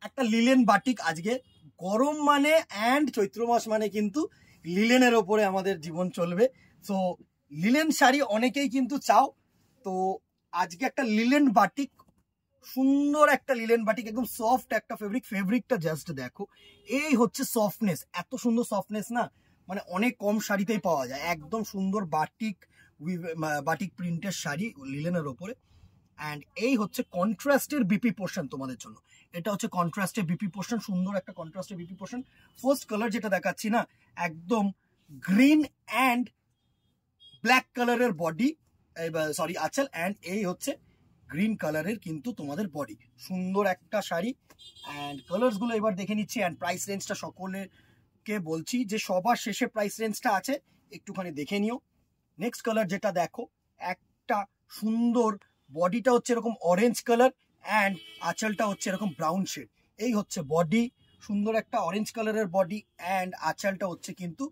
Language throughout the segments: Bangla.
একটা লিলেন বাটিক আজকে গরম মানে অ্যান্ড চৈত্র মাস মানে কিন্তু লিলেনের ওপরে আমাদের জীবন চলবে। সো লিলেন শাড়ি অনেকেই কিন্তু চাও, তো আজকে একটা লিলেন বাটিক, সুন্দর একটা লিলেন বাটিক, একদম সফট একটা ফেব্রিকটা জাস্ট দেখো। এই হচ্ছে সফটনেস, এত সুন্দর সফটনেস না মানে অনেক কম শাড়িতেই পাওয়া যায়। একদম সুন্দর বাটিক প্রিন্টের শাড়ি লিলেনের ওপরে। অ্যান্ড এই হচ্ছে কন্ট্রাস্টের বিপি পোর্শন তোমাদের জন্য। এটা হচ্ছে কন্ট্রাস্টের বিপি পোর্শন, সুন্দর একটা কন্ট্রাস্টের বিপি পোর্শন। ফার্স্ট কালার যেটা দেখাচ্ছি না, একদম গ্রিন অ্যান্ড ব্ল্যাক কালারের বডি, সরি আঁচল, অ্যান্ড এই হচ্ছে গ্রিন কালারের কিন্তু তোমাদের বডি। সুন্দর একটা শাড়ি। অ্যান্ড কালার্স গুলো এবার দেখে নিচ্ছি। অ্যান্ড প্রাইস রেঞ্জটা সকলকে বলছি যে সবার শেষে প্রাইস রেঞ্জটা আছে, একটুখানি দেখে নিও। নেক্সট কালার যেটা দেখো, একটা সুন্দর বডিটা হচ্ছে এরকম অরেঞ্জ কালার অ্যান্ড আঁচলটা হচ্ছে এরকম ব্রাউন শেড। এই হচ্ছে বডি, সুন্দর একটা অরেঞ্জ কালারের বডি অ্যান্ড আঁচলটা হচ্ছে কিন্তু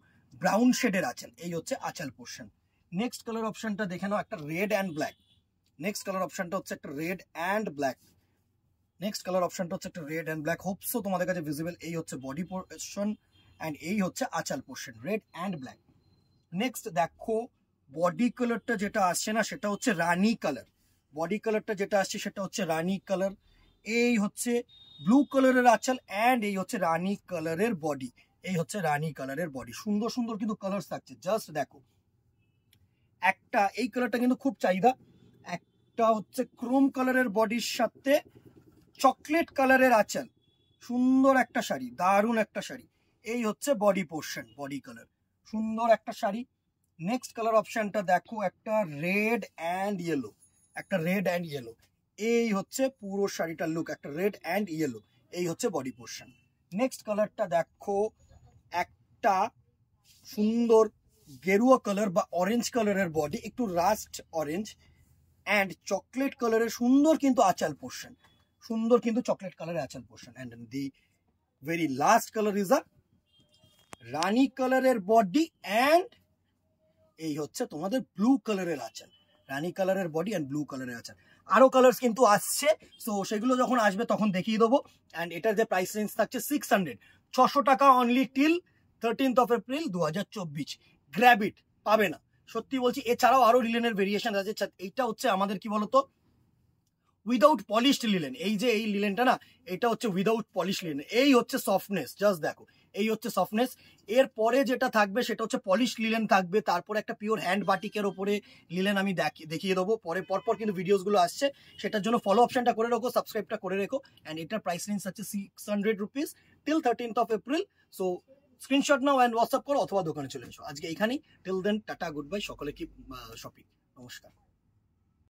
ব্রাউন শেডের আঁচল। এই হচ্ছে আঁচল পোর্শন। নেক্সট কালার অপশনটা দেখে নাও, একটা red and black. Next colour অপশনটা হচ্ছে একটা red and black. Next colour অপশনটা হচ্ছে একটা রেড অ্যান্ড ব্ল্যাক। হোপসো তোমাদের কাছে ভিজিবল। এই হচ্ছে বডি পোর্শন অ্যান্ড এই হচ্ছে আঁচল portion, red and black. Next দেখো, বডি কালারটা যেটা আসছে না সেটা হচ্ছে রানী কালার। বডি কালারটা যেটা আসছে সেটা হচ্ছে রানী কালার। এই হচ্ছে ব্লু কালারের আঁচল অ্যান্ড এই হচ্ছে রানী কালারের বডি। এই হচ্ছে রানী কালারের বডি। সুন্দর সুন্দর কিন্তু কালার থাকছে, জাস্ট দেখো। একটা এই কালারটা কিন্তু খুব চাহিদা। একটা হচ্ছে ক্রোম কালারের বডির সাথে চকলেট কালারের আঁচল, সুন্দর একটা শাড়ি, দারুণ একটা শাড়ি। এই হচ্ছে বডি পোর্শন, বডি কালার, সুন্দর একটা শাড়ি। নেক্সট কালার অপশনটা দেখো, একটা রেড অ্যান্ড ইয়েলো, একটা রেড অ্যান্ড ইয়েলো। এই হচ্ছে পুরো শাড়িটার লুক, একটা রেড অ্যান্ড ইয়েলো। এই হচ্ছে বডি পোর্শন। নেক্সট কালারটা দেখো, একটা সুন্দর গেরুয়া কালার বা অরেঞ্জ কালারের বডি, একটু রাস্ট অরেঞ্জ অ্যান্ড চকলেট কালারের সুন্দর কিন্তু আঁচল পোর্শন, সুন্দর কিন্তু চকলেট কালারের আঁচল portion. And the very last colour is a rani কালারের বডি অ্যান্ড এই হচ্ছে তোমাদের ব্লু কালারের আঁচল। রানী কালারের বডি অ্যান্ড ব্লু কালারের আঁচল। আরো কালার্স কিন্তু আসছে, সো সেগুলো যখন আসবে তখন দেখিয়ে দেবো। অ্যান্ড এটার যে প্রাইস রেঞ্জ থাকছে 600, 600 টাকা only till 13th of April 2024। Grab ইট, পাবে না, সত্যি বলছি। এছাড়াও আরো লিলেনের ভেরিয়েশন আছে। এইটা হচ্ছে আমাদের কি বলতো, উইদাউট পলিশড লিলেন। এই যে এই লিলেনটা না, এটা হচ্ছে উইদাউট পলিশ লিলেন। এই হচ্ছে সফটনেস, জাস্ট দেখো, এই হচ্ছে সফটনেস। এরপরে যেটা থাকবে সেটা হচ্ছে পলিশ লিলেন থাকবে, তারপরে একটা পিওর হ্যান্ড বাটিকের ওপরে লিলেন আমি দেখিয়ে দেবো পরপর কিন্তু ভিডিওসগুলো আসছে। সেটার জন্য ফলো অপশনটা করে রেখো, সাবস্ক্রাইবটা করে রেখো। অ্যান্ড এটার প্রাইস রেঞ্জ হচ্ছে 600 rupees till 13th of April। So screenshot নাও অ্যান্ড হোয়াটসঅ্যাপ করো অথবা দোকানে চলে এসো। আজকে এইখানেই, till then tata, good bye, সকলে কি শপিং। নমস্কার।